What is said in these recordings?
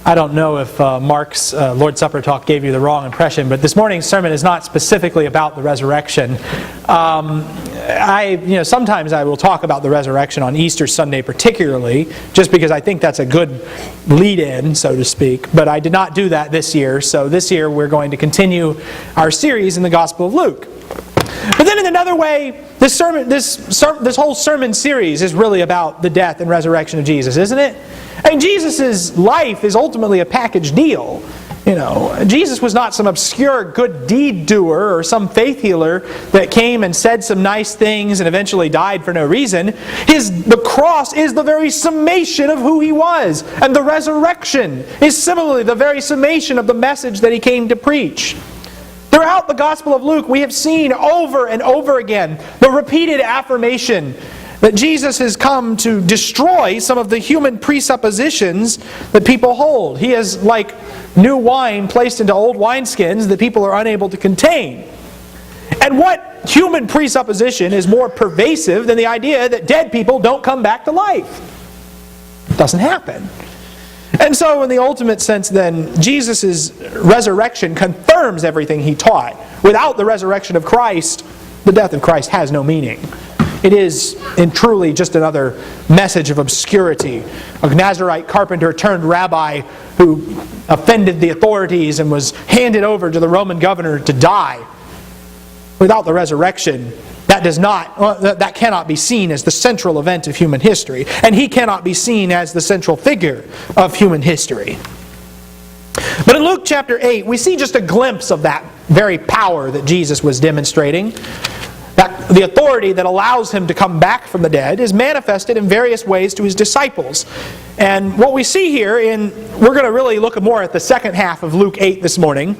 I don't know if Mark's Lord's Supper talk gave you the wrong impression, but this morning's sermon is not specifically about the resurrection. Sometimes I will talk about the resurrection on Easter Sunday particularly, just because I think that's a good lead-in, so to speak. But I did not do that this year, so this year we're going to continue our series in the Gospel of Luke. But then in another way, this whole sermon series is really about the death and resurrection of Jesus, isn't it? I mean, Jesus' life is ultimately a package deal. Jesus was not some obscure good deed doer or some faith healer that came and said some nice things and eventually died for no reason. The cross is the very summation of who He was. And the resurrection is similarly the very summation of the message that He came to preach. Throughout the Gospel of Luke, we have seen over and over again the repeated affirmation that Jesus has come to destroy some of the human presuppositions that people hold. He is like new wine placed into old wineskins that people are unable to contain. And what human presupposition is more pervasive than the idea that dead people don't come back to life? It doesn't happen. And so in the ultimate sense then, Jesus' resurrection confirms everything He taught. Without the resurrection of Christ, the death of Christ has no meaning. It is, in truly, just another message of obscurity. A Nazarite carpenter turned rabbi who offended the authorities and was handed over to the Roman governor to die. Without the resurrection, that cannot be seen as the central event of human history. And He cannot be seen as the central figure of human history. But in Luke chapter 8, we see just a glimpse of that very power that Jesus was demonstrating. The authority that allows Him to come back from the dead is manifested in various ways to His disciples. And what we see here, we're going to really look more at the second half of Luke 8 this morning,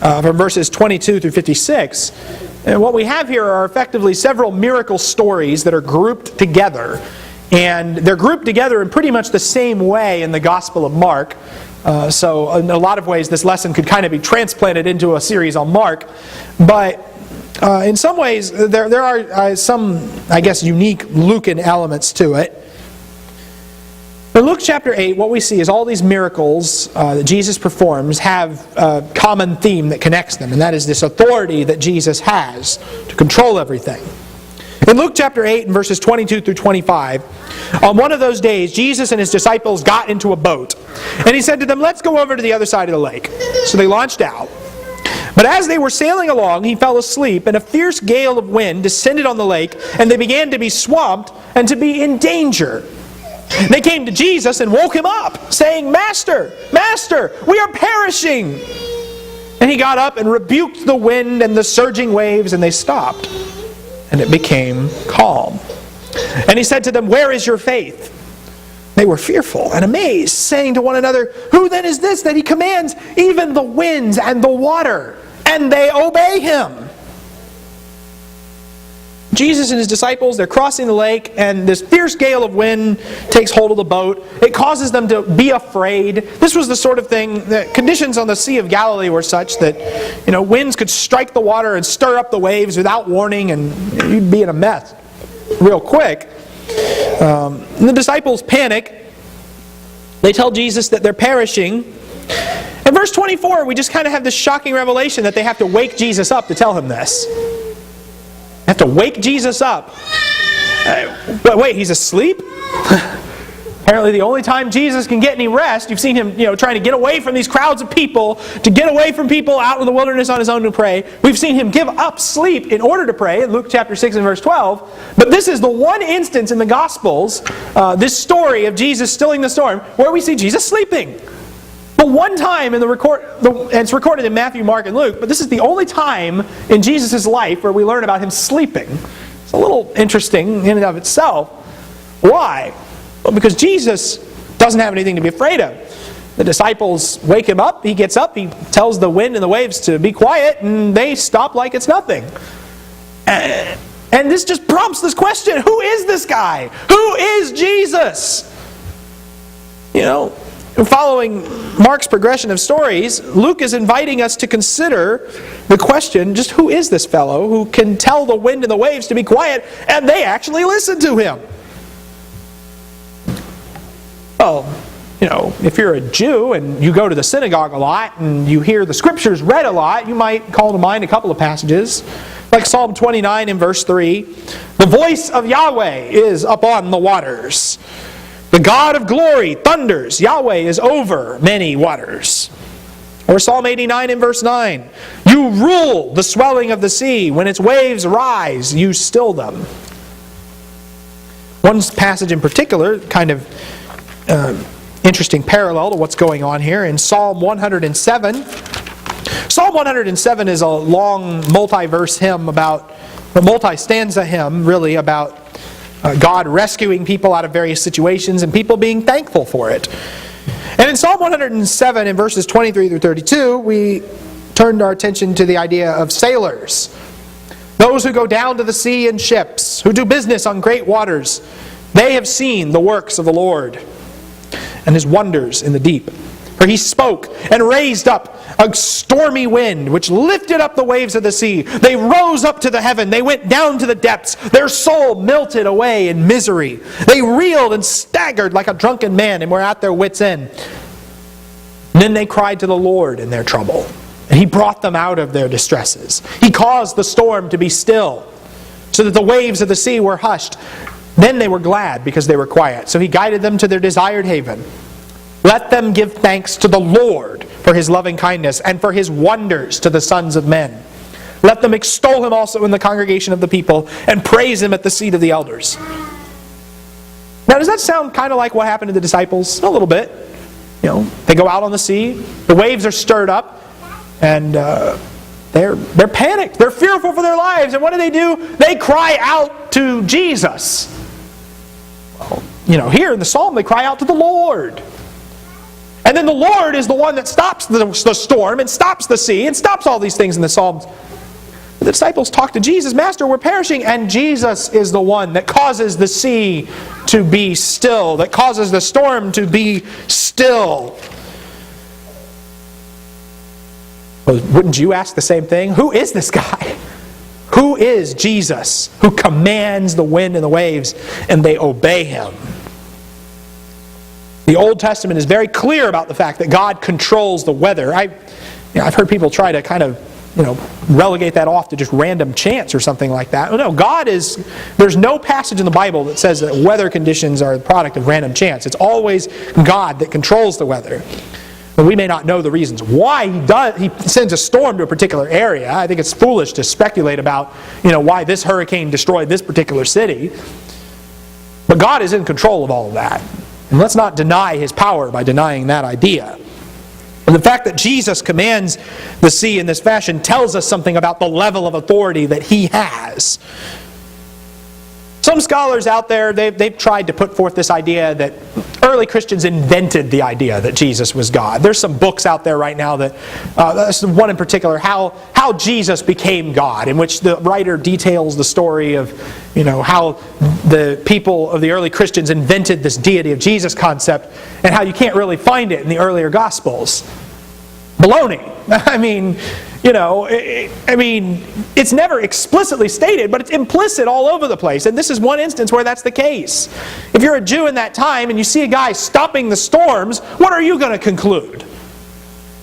from verses 22 through 56. And what we have here are effectively several miracle stories that are grouped together. And they're grouped together in pretty much the same way in the Gospel of Mark. So in a lot of ways this lesson could kind of be transplanted into a series on Mark. But in some ways, there are some, I guess, unique Lucan elements to it. In Luke chapter 8, what we see is all these miracles that Jesus performs have a common theme that connects them, and that is this authority that Jesus has to control everything. In Luke chapter 8, and verses 22 through 25, on one of those days, Jesus and His disciples got into a boat, and He said to them, "Let's go over to the other side of the lake." So they launched out. But as they were sailing along, He fell asleep, and a fierce gale of wind descended on the lake, and they began to be swamped and to be in danger. They came to Jesus and woke Him up, saying, "Master, Master, we are perishing!" And He got up and rebuked the wind and the surging waves, and they stopped, and it became calm. And He said to them, "Where is your faith?" They were fearful and amazed, saying to one another, "Who then is this that He commands even the winds and the water, and they obey Him?" Jesus and His disciples, they're crossing the lake, and this fierce gale of wind takes hold of the boat. It causes them to be afraid. This was the sort of thing that conditions on the Sea of Galilee were such that, winds could strike the water and stir up the waves without warning, and you'd be in a mess real quick. And the disciples panic. They tell Jesus that they're perishing. In verse 24, we just kind of have this shocking revelation that they have to wake Jesus up to tell Him this. They have to wake Jesus up. But wait, He's asleep? Apparently the only time Jesus can get any rest, you've seen Him trying to get away from these crowds of people, to get away from people out in the wilderness on His own to pray. We've seen Him give up sleep in order to pray in Luke chapter 6 and verse 12. But this is the one instance in the Gospels, this story of Jesus stilling the storm, where we see Jesus sleeping. But one time in and it's recorded in Matthew, Mark, and Luke, but this is the only time in Jesus' life where we learn about Him sleeping. It's a little interesting in and of itself. Why? Well, because Jesus doesn't have anything to be afraid of. The disciples wake Him up, He gets up, He tells the wind and the waves to be quiet, and they stop like it's nothing. And this just prompts this question, who is this guy? Who is Jesus? Following Mark's progression of stories, Luke is inviting us to consider the question, just who is this fellow who can tell the wind and the waves to be quiet, and they actually listen to Him? if you're a Jew and you go to the synagogue a lot and you hear the scriptures read a lot, you might call to mind a couple of passages. Like Psalm 29 in verse 3, the voice of Yahweh is upon the waters. The God of glory thunders. Yahweh is over many waters. Or Psalm 89 in verse 9, you rule the swelling of the sea. When its waves rise, you still them. One passage in particular, kind of interesting parallel to what's going on here in Psalm 107. Psalm 107 is a long multi-verse hymn a multi-stanza hymn really about God rescuing people out of various situations and people being thankful for it. And in Psalm 107 in verses 23 through 32, we turned our attention to the idea of sailors. Those who go down to the sea in ships, who do business on great waters, they have seen the works of the Lord and His wonders in the deep. For He spoke and raised up a stormy wind, which lifted up the waves of the sea. They rose up to the heaven. They went down to the depths. Their soul melted away in misery. They reeled and staggered like a drunken man and were at their wits' end. And then they cried to the Lord in their trouble, and He brought them out of their distresses. He caused the storm to be still, so that the waves of the sea were hushed. Then they were glad because they were quiet. So He guided them to their desired haven. Let them give thanks to the Lord for His loving kindness and for His wonders to the sons of men. Let them extol Him also in the congregation of the people and praise Him at the seat of the elders. Now, does that sound kind of like what happened to the disciples? A little bit. They go out on the sea, the waves are stirred up, and they're panicked. They're fearful for their lives. And what do? They cry out to Jesus. Well, here in the Psalm, they cry out to the Lord. And then the Lord is the one that stops the storm and stops the sea and stops all these things in the Psalms. The disciples talk to Jesus, Master, we're perishing. And Jesus is the one that causes the sea to be still, that causes the storm to be still. Well, wouldn't you ask the same thing? Who is this guy? Who is Jesus who commands the wind and the waves and they obey Him? The Old Testament is very clear about the fact that God controls the weather. I've heard people try to kind of relegate that off to just random chance or something like that. No, there's no passage in the Bible that says that weather conditions are the product of random chance. It's always God that controls the weather. But we may not know the reasons why He sends a storm to a particular area. I think it's foolish to speculate about why this hurricane destroyed this particular city. But God is in control of all of that. And let's not deny His power by denying that idea. And the fact that Jesus commands the sea in this fashion tells us something about the level of authority that He has. Some scholars out there, they've tried to put forth this idea that early Christians invented the idea that Jesus was God. There's some books out there right now that's one in particular, how Jesus became God, in which the writer details the story of how the people of the early Christians invented this deity of Jesus concept and how you can't really find it in the earlier Gospels. Baloney. It's never explicitly stated, but it's implicit all over the place. And this is one instance where that's the case. If you're a Jew in that time and you see a guy stopping the storms, what are you going to conclude?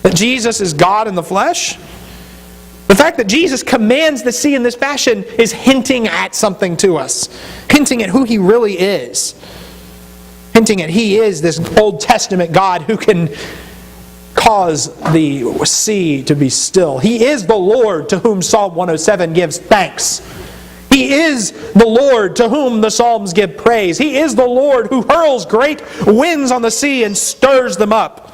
That Jesus is God in the flesh? The fact that Jesus commands the sea in this fashion is hinting at something to us. Hinting at who He really is. Hinting at He is this Old Testament God who can cause the sea to be still. He is the Lord to whom Psalm 107 gives thanks. He is the Lord to whom the Psalms give praise. He is the Lord who hurls great winds on the sea and stirs them up.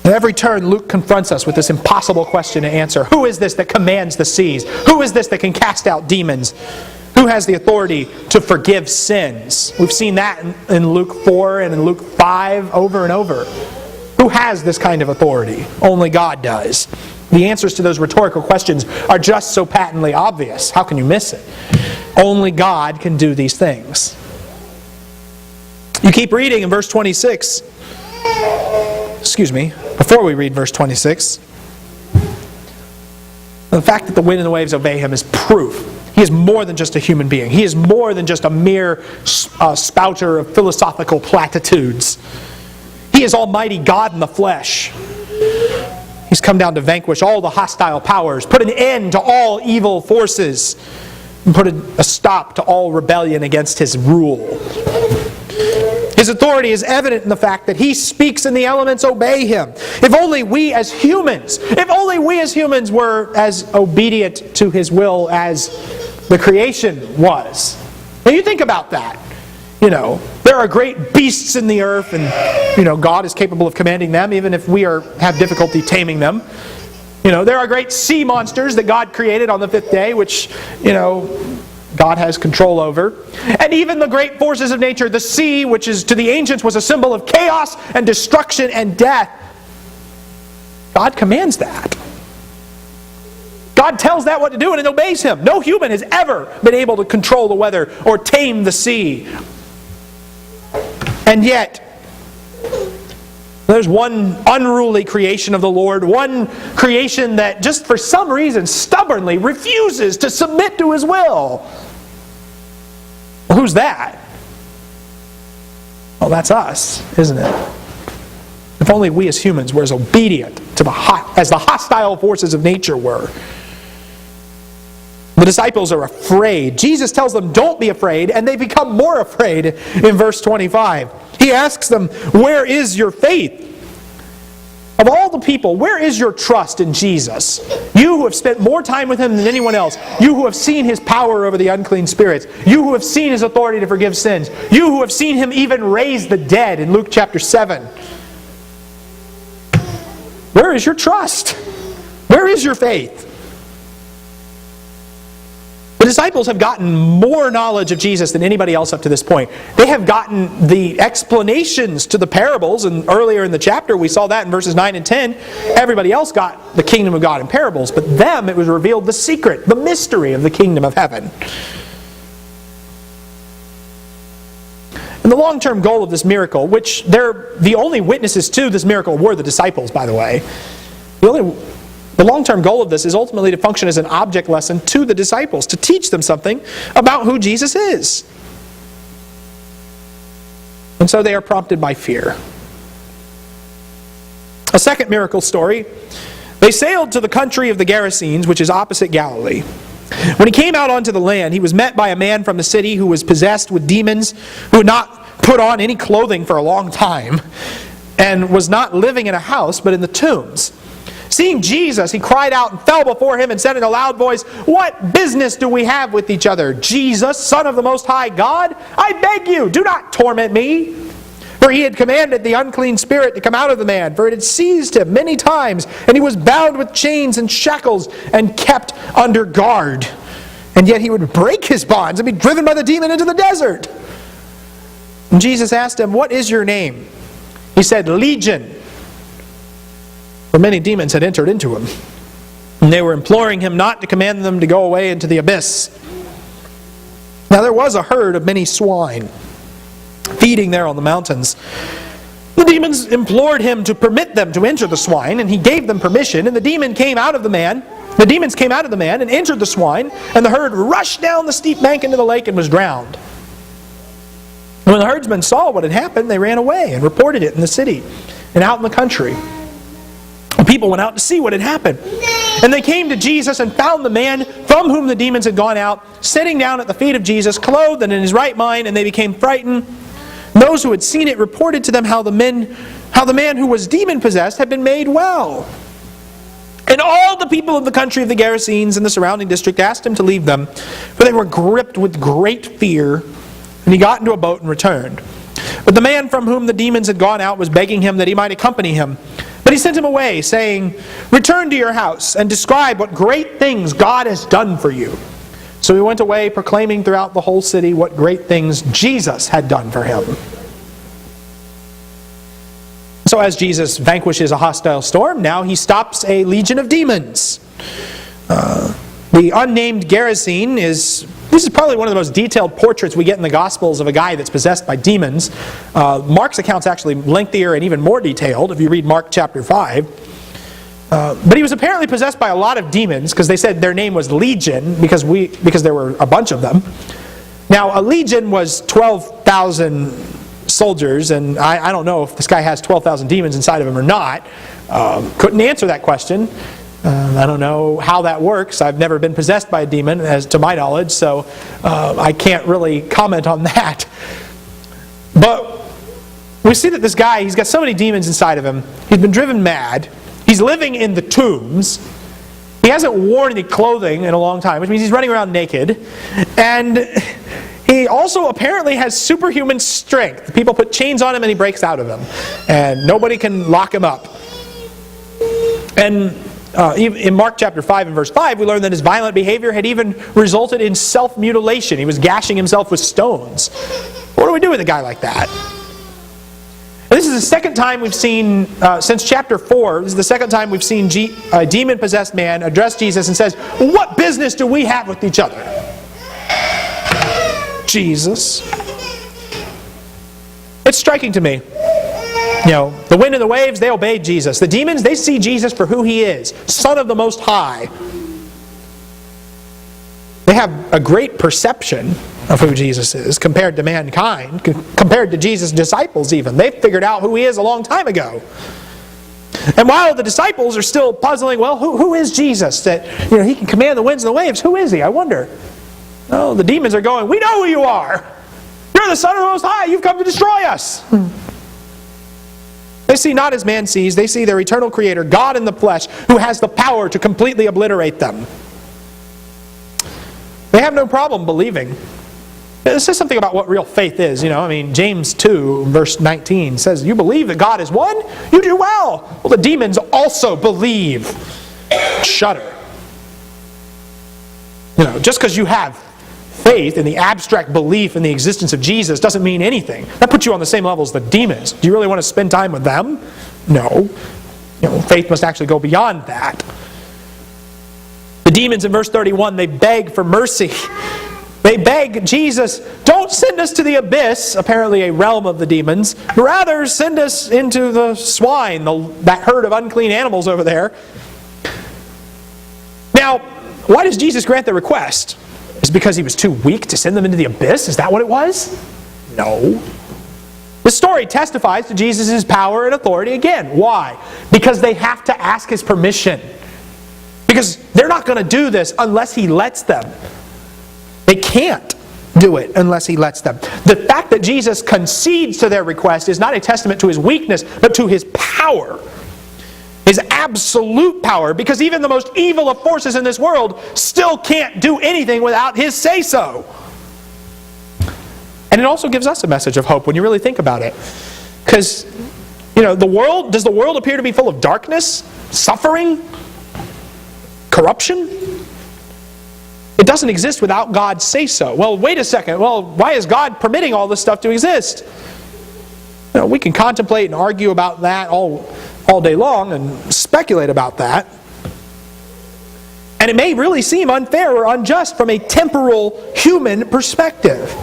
At every turn, Luke confronts us with this impossible question to answer. Who is this that commands the seas? Who is this that can cast out demons? Who has the authority to forgive sins? We've seen that in Luke 4 and in Luke 5 over and over. Who has this kind of authority? Only God does. The answers to those rhetorical questions are just so patently obvious. How can you miss it? Only God can do these things. You keep reading in verse 26. Before we read verse 26. The fact that the wind and the waves obey Him is proof. He is more than just a human being. He is more than just a mere spouter of philosophical platitudes. He is Almighty God in the flesh. He's come down to vanquish all the hostile powers, put an end to all evil forces, and put a stop to all rebellion against His rule. His authority is evident in the fact that He speaks and the elements obey Him. If only we as humans were as obedient to His will as the creation was. Now you think about that. There are great beasts in the earth, and God is capable of commanding them, even if we have difficulty taming them. There are great sea monsters that God created on the fifth day, which, God has control over. And even the great forces of nature, the sea, which is to the ancients was a symbol of chaos and destruction and death. God commands that. God tells that what to do, and it obeys Him. No human has ever been able to control the weather or tame the sea. And yet, there's one unruly creation of the Lord, one creation that just for some reason stubbornly refuses to submit to His will. Well, who's that? Well, that's us, isn't it? If only we as humans were as obedient to as the hostile forces of nature were. The disciples are afraid. Jesus tells them, don't be afraid, and they become more afraid in verse 25. He asks them, where is your faith? Of all the people, where is your trust in Jesus? You who have spent more time with Him than anyone else. You who have seen His power over the unclean spirits. You who have seen His authority to forgive sins. You who have seen Him even raise the dead in Luke chapter 7. Where is your trust? Where is your faith? The disciples have gotten more knowledge of Jesus than anybody else up to this point. They have gotten the explanations to the parables, and earlier in the chapter we saw that in verses 9 and 10. Everybody else got the kingdom of God in parables, but them it was revealed the secret, the mystery of the kingdom of heaven. And the long-term goal of this miracle, which the only witnesses to this miracle were the disciples, by the way. The long-term goal of this is ultimately to function as an object lesson to the disciples, to teach them something about who Jesus is. And so they are prompted by fear. A second miracle story. They sailed to the country of the Gerasenes, which is opposite Galilee. When He came out onto the land, He was met by a man from the city who was possessed with demons, who had not put on any clothing for a long time, and was not living in a house, but in the tombs. Seeing Jesus, he cried out and fell before Him and said in a loud voice, what business do we have with each other? Jesus, Son of the Most High God, I beg you, do not torment me. For He had commanded the unclean spirit to come out of the man, for it had seized him many times, and he was bound with chains and shackles and kept under guard. And yet he would break his bonds and be driven by the demon into the desert. And Jesus asked him, what is your name? He said, Legion. For many demons had entered into him, and they were imploring Him not to command them to go away into the abyss. Now there was a herd of many swine feeding there on the mountains. The demons implored Him to permit them to enter the swine, and He gave them permission, and the demons came out of the man and entered the swine, and the herd rushed down the steep bank into the lake and was drowned. And when the herdsmen saw what had happened, they ran away and reported it in the city and out in the country. People went out to see what had happened. And they came to Jesus and found the man from whom the demons had gone out, sitting down at the feet of Jesus, clothed and in his right mind, and they became frightened. Those who had seen it reported to them how the man who was demon-possessed had been made well. And all the people of the country of the Gerasenes and the surrounding district asked Him to leave them, for they were gripped with great fear. And He got into a boat and returned. But the man from whom the demons had gone out was begging Him that he might accompany him. But He sent him away, saying, return to your house and describe what great things God has done for you. So he went away, proclaiming throughout the whole city what great things Jesus had done for him. So as Jesus vanquishes a hostile storm, now He stops a legion of demons. The unnamed Gerasene this is probably one of the most detailed portraits we get in the Gospels of a guy that's possessed by demons. Mark's account's actually lengthier and even more detailed if you read Mark chapter 5. But he was apparently possessed by a lot of demons, because they said their name was Legion, because there were a bunch of them. Now, a legion was 12,000 soldiers, and I don't know if this guy has 12,000 demons inside of him or not. Couldn't answer that question. I don't know how that works. I've never been possessed by a demon, as to my knowledge, so I can't really comment on that. But we see that this guy, he's got so many demons inside of him. He's been driven mad. He's living in the tombs. He hasn't worn any clothing in a long time, which means he's running around naked. And he also apparently has superhuman strength. People put chains on him and he breaks out of them. And nobody can lock him up. And in Mark chapter 5 and verse 5, we learn that his violent behavior had even resulted in self-mutilation. He was gashing himself with stones. What do we do with a guy like that? And this is the second time we've seen, since chapter 4, this is the second time we've seen a demon-possessed man address Jesus and says, "What business do we have with each other?" Jesus. It's striking to me. You know, the wind and the waves, they obeyed Jesus. The demons, they see Jesus for who he is, Son of the Most High. They have a great perception of who Jesus is compared to mankind, compared to Jesus' disciples even. They figured out who he is a long time ago. And while the disciples are still puzzling, well, who is Jesus? That he can command the winds and the waves. Who is he? I wonder. Oh, the demons are going, "We know who you are. You're the Son of the Most High. You've come to destroy us." They see not as man sees. They see their eternal Creator, God in the flesh, who has the power to completely obliterate them. They have no problem believing. It says something about what real faith is. James 2, verse 19 says, "You believe that God is one? You do well." Well, the demons also believe. Shudder. Just because you have faith in the abstract belief in the existence of Jesus doesn't mean anything. That puts you on the same level as the demons. Do you really want to spend time with them? No. Faith must actually go beyond that. The demons in verse 31, they beg for mercy. They beg Jesus, "Don't send us to the abyss," apparently a realm of the demons. "Rather, send us into the swine, that herd of unclean animals over there." Now, why does Jesus grant the request? Is it because he was too weak to send them into the abyss? Is that what it was? No. The story testifies to Jesus' power and authority again. Why? Because they have to ask his permission. Because they're not going to do this unless he lets them. They can't do it unless he lets them. The fact that Jesus concedes to their request is not a testament to his weakness, but to his power. His absolute power, because even the most evil of forces in this world still can't do anything without his say-so. And it also gives us a message of hope when you really think about it. Because, does the world appear to be full of darkness, suffering, corruption? It doesn't exist without God's say-so. Well, wait a second. Well, why is God permitting all this stuff to exist? We can contemplate and argue about that all day long and speculate about that. And it may really seem unfair or unjust from a temporal human perspective.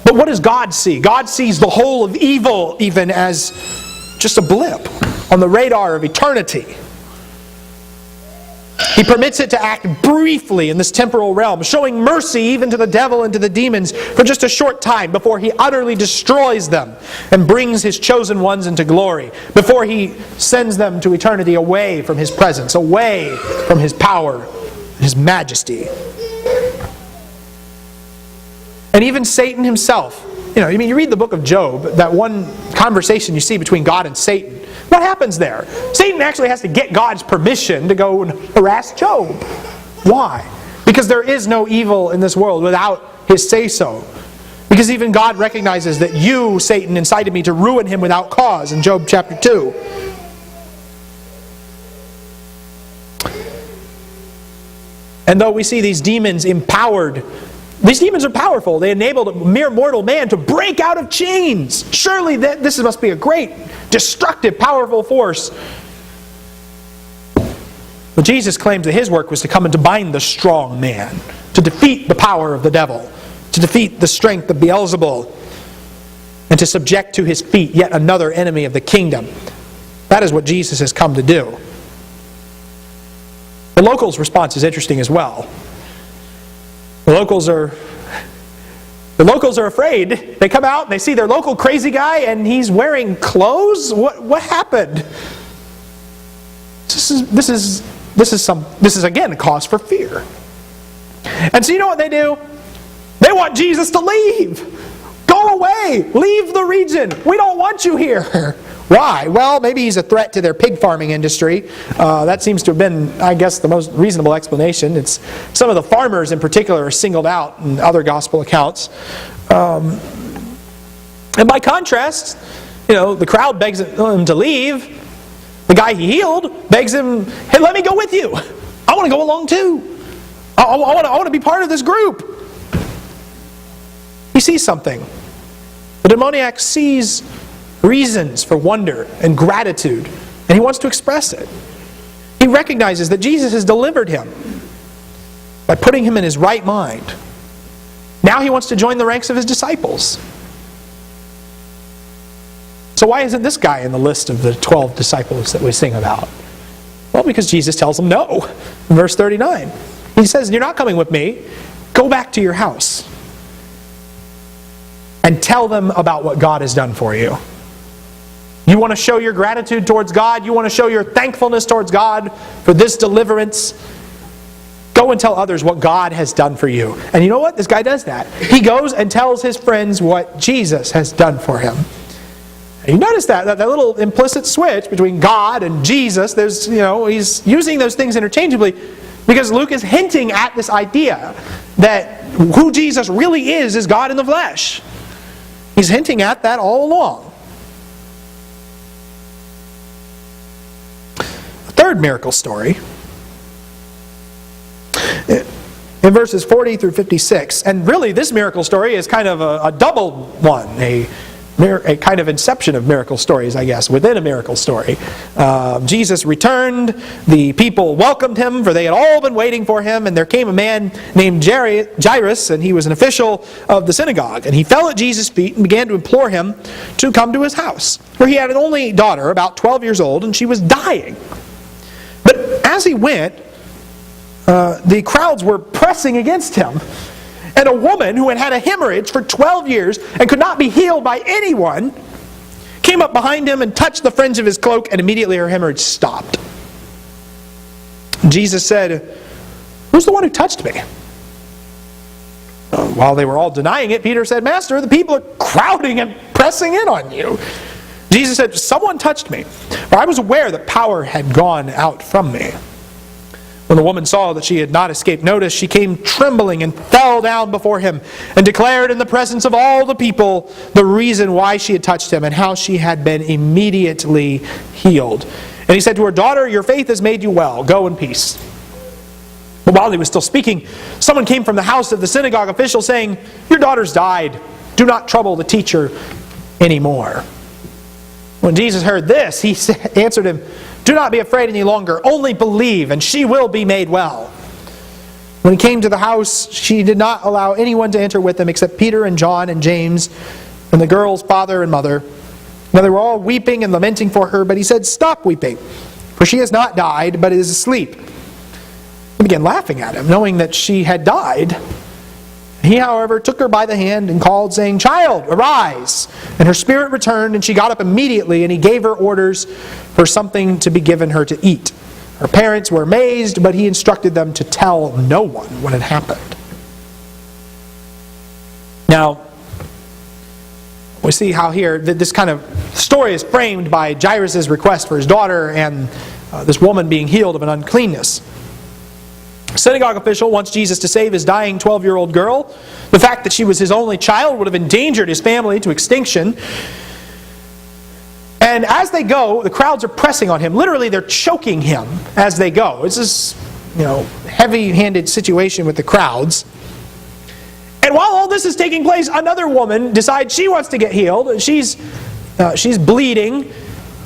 But what does God see? God sees the whole of evil even as just a blip on the radar of eternity. He permits it to act briefly in this temporal realm, showing mercy even to the devil and to the demons for just a short time before he utterly destroys them and brings his chosen ones into glory, before he sends them to eternity away from his presence, away from his power, his majesty. And even Satan himself. You read the book of Job, that one conversation you see between God and Satan. What happens there? Satan actually has to get God's permission to go and harass Job. Why? Because there is no evil in this world without his say-so. Because even God recognizes that you, Satan, incited me to ruin him without cause in Job chapter 2. And though we see these demons empowered, these demons are powerful. They enabled a mere mortal man to break out of chains. Surely this must be a great, destructive, powerful force. But Jesus claims that his work was to come and to bind the strong man, to defeat the power of the devil, to defeat the strength of Beelzebul, and to subject to his feet yet another enemy of the kingdom, That is what Jesus has come to do. The locals' response is interesting as well. The locals are afraid. They come out and they see their local crazy guy and he's wearing clothes. What happened? This is again a cause for fear. And so you know what they do? They want Jesus to leave. Go away. Leave the region. We don't want you here. Why? Well, maybe he's a threat to their pig farming industry. That seems to have been, I guess, the most reasonable explanation. It's some of the farmers in particular are singled out in other gospel accounts. And by contrast, the crowd begs him to leave. The guy he healed begs him, hey, let me go with you. I want to go along too. I want to be part of this group. He sees something. The demoniac sees reasons for wonder and gratitude, and he wants to express it. He recognizes that Jesus has delivered him by putting him in his right mind. Now he wants to join the ranks of his disciples. So why isn't this guy in the list of the 12 disciples that we sing about? Well, because Jesus tells him no. In verse 39, he says, you're not coming with me. Go back to your house and tell them about what God has done for you. You want to show your gratitude towards God? You want to show your thankfulness towards God for this deliverance? Go and tell others what God has done for you. And you know what? This guy does that. He goes and tells his friends what Jesus has done for him. And you notice that little implicit switch between God and Jesus. There's, he's using those things interchangeably because Luke is hinting at this idea that who Jesus really is God in the flesh. He's hinting at that all along. A third miracle story in verses 40 through 56. And really this miracle story is kind of a double one. A kind of inception of miracle stories, I guess, within a miracle story. Jesus returned, the people welcomed him, for they had all been waiting for him, and there came a man named Jairus, and he was an official of the synagogue. And he fell at Jesus' feet and began to implore him to come to his house, where he had an only daughter, about 12 years old, and she was dying. But as he went, the crowds were pressing against him. And a woman who had had a hemorrhage for 12 years and could not be healed by anyone came up behind him and touched the fringe of his cloak, and immediately her hemorrhage stopped. Jesus said, "Who's the one who touched me?" While they were all denying it, Peter said, "Master, the people are crowding and pressing in on you." Jesus said, "Someone touched me, for I was aware that power had gone out from me." When the woman saw that she had not escaped notice, she came trembling and fell down before him and declared in the presence of all the people the reason why she had touched him and how she had been immediately healed. And he said to her, "Daughter, your faith has made you well. Go in peace." But while he was still speaking, someone came from the house of the synagogue official saying, "Your daughter's died. Do not trouble the teacher anymore." When Jesus heard this, he answered him, "Do not be afraid any longer. Only believe, and she will be made well." When he came to the house, she did not allow anyone to enter with him except Peter and John and James and the girl's father and mother. Now they were all weeping and lamenting for her, but he said, "Stop weeping, for she has not died, but is asleep." They began laughing at him, knowing that she had died. He, however, took her by the hand and called, saying, "Child, arise!" And her spirit returned, and she got up immediately, and he gave her orders for something to be given her to eat. Her parents were amazed, but he instructed them to tell no one what had happened. Now, we see how here this kind of story is framed by Jairus' request for his daughter and this woman being healed of an uncleanness. A synagogue official wants Jesus to save his dying 12-year-old girl. The fact that she was his only child would have endangered his family to extinction. And as they go, the crowds are pressing on him. Literally, they're choking him as they go. It's this, heavy-handed situation with the crowds. And while all this is taking place, another woman decides she wants to get healed. She's bleeding.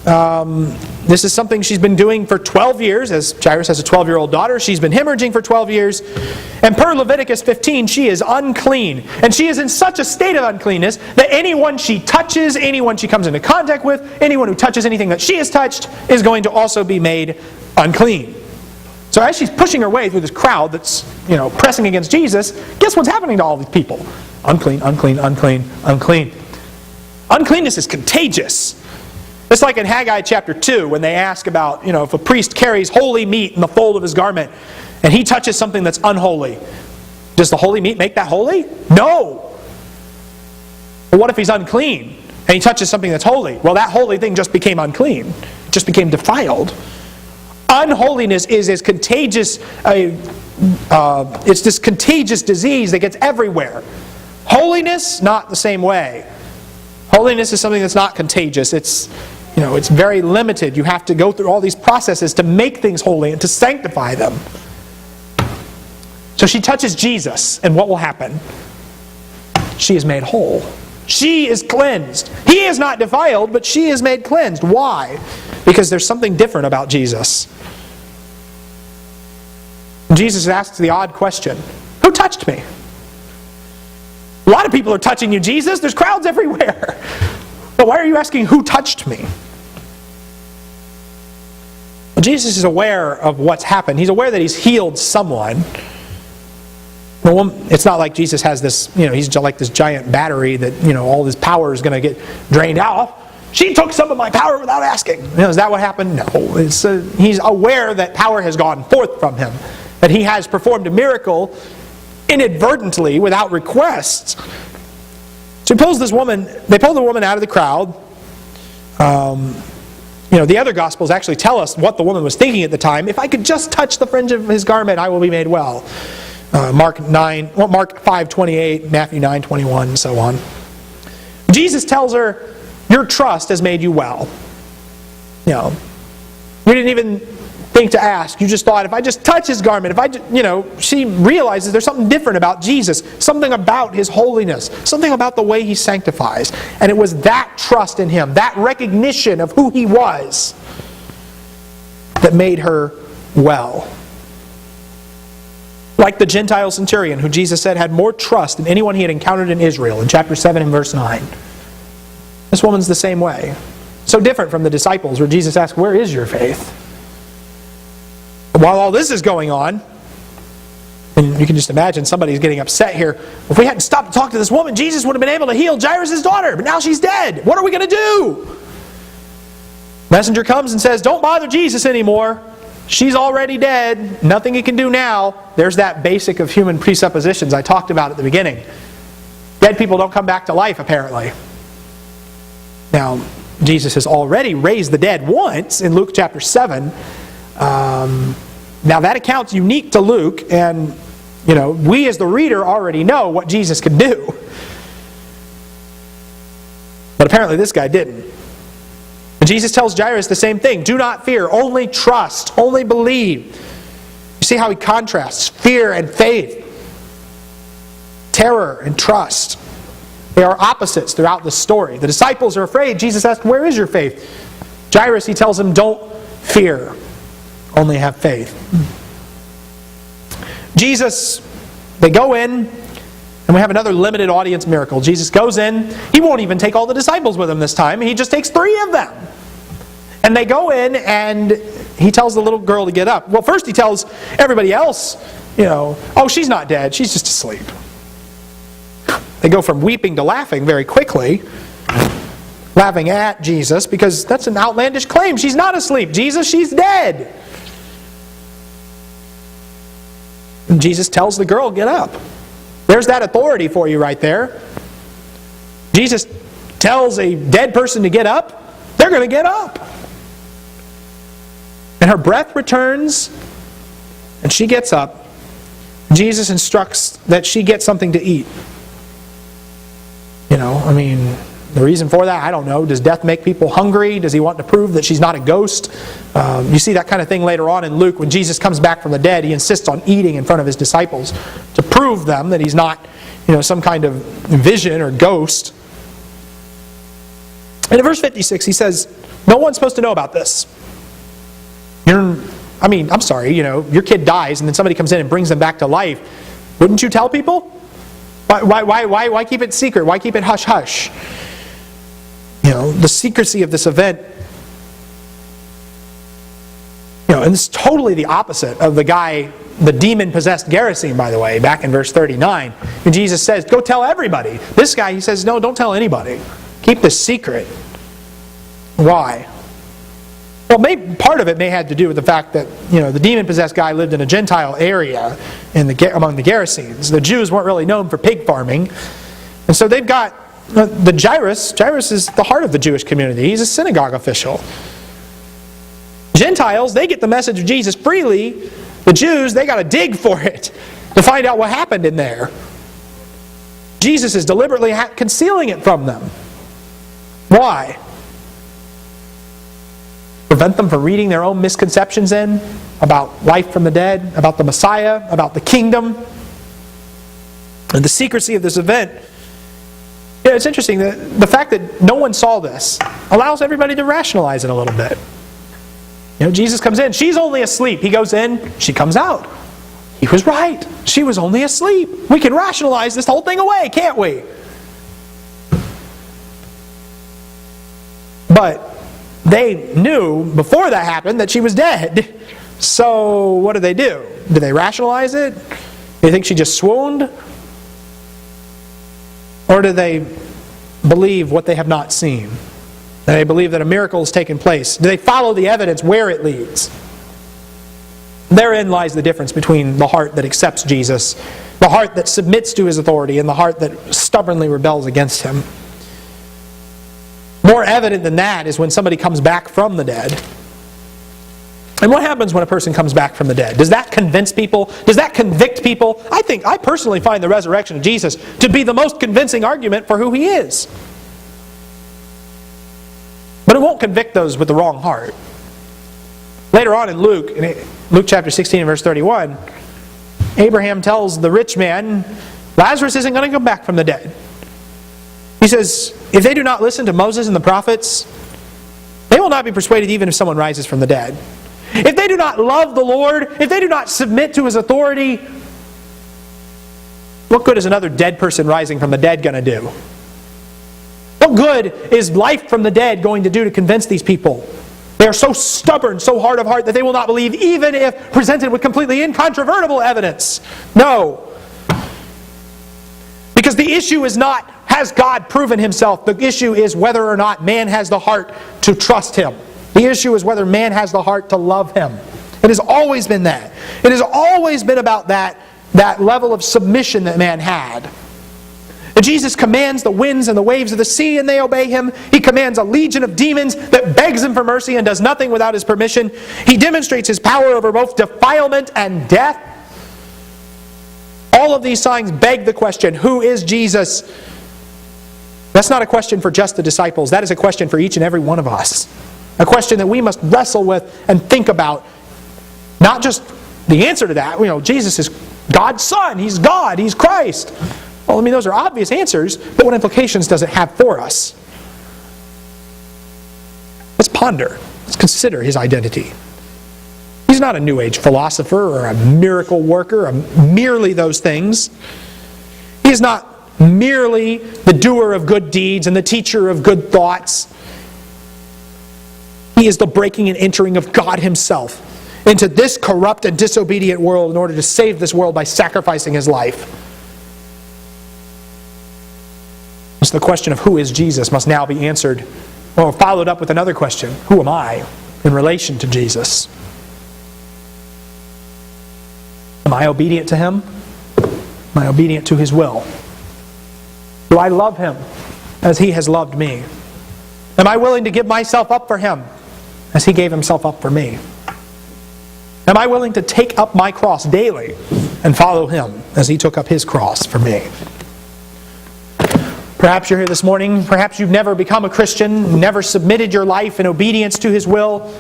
This is something she's been doing for 12 years. As Jairus has a 12-year-old daughter, she's been hemorrhaging for 12 years. And per Leviticus 15, she is unclean. And she is in such a state of uncleanness that anyone she touches, anyone she comes into contact with, anyone who touches anything that she has touched is going to also be made unclean. So as she's pushing her way through this crowd that's, pressing against Jesus, guess what's happening to all these people? Unclean, unclean, unclean, unclean. Uncleanness is contagious. It's like in Haggai chapter 2 when they ask about, if a priest carries holy meat in the fold of his garment and he touches something that's unholy, does the holy meat make that holy? No. But what if he's unclean and he touches something that's holy? Well, that holy thing just became unclean. It just became defiled. Unholiness is as contagious, it's this contagious disease that gets everywhere. Holiness, not the same way. Holiness is something that's not contagious. It's very limited. You have to go through all these processes to make things holy and to sanctify them. So she touches Jesus, and what will happen? She is made whole. She is cleansed. He is not defiled, but she is made cleansed. Why? Because there's something different about Jesus. Jesus asks the odd question, who touched me? A lot of people are touching you, Jesus. There's crowds everywhere. But why are you asking who touched me? Well, Jesus is aware of what's happened. He's aware that he's healed someone. Well, it's not like Jesus has this, he's like this giant battery that, all his power is going to get drained out. She took some of my power without asking. Is that what happened? No. He's aware that power has gone forth from him. That he has performed a miracle inadvertently without request. So they pull the woman out of the crowd. The other Gospels actually tell us what the woman was thinking at the time. If I could just touch the fringe of his garment, I will be made well. Mark 5:28, Matthew 9:21, and so on. Jesus tells her, your trust has made you well. You didn't even think to ask. You just thought, if I just touch his garment, she realizes there's something different about Jesus, something about his holiness, something about the way he sanctifies. And it was that trust in him, that recognition of who he was, that made her well. Like the Gentile centurion, who Jesus said had more trust than anyone he had encountered in Israel, in chapter 7 and verse 9. This woman's the same way. So different from the disciples, where Jesus asked, where is your faith? While all this is going on, and you can just imagine somebody's getting upset here. If we hadn't stopped to talk to this woman, Jesus would have been able to heal Jairus' daughter, but now she's dead. What are we going to do? Messenger comes and says, don't bother Jesus anymore. She's already dead. Nothing he can do now. There's that basic of human presuppositions I talked about at the beginning. Dead people don't come back to life, apparently. Now, Jesus has already raised the dead once in Luke chapter 7. Now that account's unique to Luke, and we as the reader already know what Jesus could do. But apparently this guy didn't. And Jesus tells Jairus the same thing. Do not fear, only trust, only believe. You see how he contrasts fear and faith, terror and trust. They are opposites throughout the story. The disciples are afraid. Jesus asks, where is your faith? Jairus, he tells him, don't fear. Only have faith. Jesus, they go in, and we have another limited audience miracle. Jesus goes in. He won't even take all the disciples with him this time. He just takes 3 of them. And they go in, and he tells the little girl to get up. Well, first he tells everybody else, oh, she's not dead. She's just asleep. They go from weeping to laughing very quickly. Laughing at Jesus, because that's an outlandish claim. She's not asleep. Jesus, she's dead. And Jesus tells the girl, get up. There's that authority for you right there. Jesus tells a dead person to get up, they're going to get up. And her breath returns, and she gets up. Jesus instructs that she get something to eat. The reason for that, I don't know. Does death make people hungry? Does he want to prove that she's not a ghost? You see that kind of thing later on in Luke. When Jesus comes back from the dead, he insists on eating in front of his disciples to prove them that he's not some kind of vision or ghost. And in verse 56 he says, No one's supposed to know about this. I'm sorry, your kid dies and then somebody comes in and brings them back to life. Wouldn't you tell people? Why keep it secret? Why keep it hush-hush? The secrecy of this event, and it's totally the opposite of the demon-possessed Gerasene, by the way, back in verse 39. And Jesus says, go tell everybody. This guy, he says, no, don't tell anybody. Keep this secret. Why? Well, part of it may have to do with the fact that the demon-possessed guy lived in a Gentile area among the Gerasenes. The Jews weren't really known for pig farming. And so they've got the Jairus. Jairus is the heart of the Jewish community. He's a synagogue official. Gentiles, they get the message of Jesus freely. The Jews, they got to dig for it to find out what happened in there. Jesus is deliberately concealing it from them. Why? Prevent them from reading their own misconceptions about life from the dead, about the Messiah, about the kingdom. And the secrecy of this event. It's interesting that the fact that no one saw this allows everybody to rationalize it a little bit. Jesus comes in. She's only asleep. He goes in. She comes out. He was right. She was only asleep. We can rationalize this whole thing away, can't we? But they knew before that happened that she was dead. So what do? Do they rationalize it? Do they think she just swooned? Or do they believe what they have not seen? Do they believe that a miracle has taken place? Do they follow the evidence where it leads? Therein lies the difference between the heart that accepts Jesus, the heart that submits to His authority, and the heart that stubbornly rebels against Him. More evident than that is when somebody comes back from the dead. And what happens when a person comes back from the dead? Does that convince people? Does that convict people? I personally find the resurrection of Jesus to be the most convincing argument for who He is. But it won't convict those with the wrong heart. Later on in Luke chapter 16 and verse 31, Abraham tells the rich man, Lazarus isn't going to come back from the dead. He says, if they do not listen to Moses and the prophets, they will not be persuaded even if someone rises from the dead. If they do not love the Lord, if they do not submit to His authority, what good is another dead person rising from the dead going to do? What good is life from the dead going to do to convince these people? They are so stubborn, so hard of heart that they will not believe even if presented with completely incontrovertible evidence. No. Because the issue is not, has God proven Himself? The issue is whether or not man has the heart to trust Him. The issue is whether man has the heart to love Him. It has always been that. It has always been about that level of submission that man had. And Jesus commands the winds and the waves of the sea and they obey Him. He commands a legion of demons that begs Him for mercy and does nothing without His permission. He demonstrates His power over both defilement and death. All of these signs beg the question, who is Jesus? That's not a question for just the disciples. That is a question for each and every one of us. A question that we must wrestle with and think about. Not just the answer to that. Jesus is God's Son. He's God. He's Christ. Well, those are obvious answers, but what implications does it have for us? Let's ponder. Let's consider His identity. He's not a New Age philosopher or a miracle worker, or merely those things. He is not merely the doer of good deeds and the teacher of good thoughts. He is the breaking and entering of God Himself into this corrupt and disobedient world in order to save this world by sacrificing His life. So the question of who is Jesus must now be answered, or followed up with another question. Who am I in relation to Jesus? Am I obedient to Him? Am I obedient to His will? Do I love Him as He has loved me? Am I willing to give myself up for Him as He gave Himself up for me? Am I willing to take up my cross daily and follow Him as He took up His cross for me? Perhaps you're here this morning. Perhaps you've never become a Christian, never submitted your life in obedience to His will.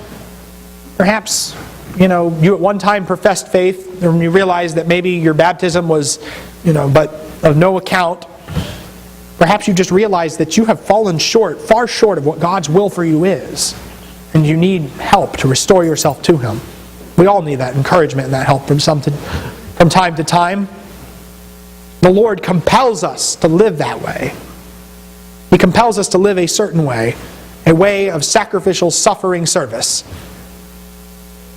Perhaps, you at one time professed faith, and you realized that maybe your baptism was, but of no account. Perhaps you just realized that you have fallen short, far short of what God's will for you is. and you need help to restore yourself to Him. We all need that encouragement and that help from time to time. The Lord compels us to live that way. He compels us to live a certain way, a way of sacrificial suffering service.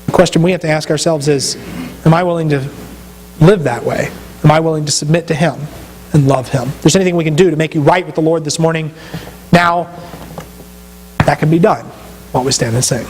The question we have to ask ourselves is, am I willing to live that way? Am I willing to submit to Him and love Him? If there's anything we can do to make you right with the Lord this morning, now, that can be done while we stand and sing.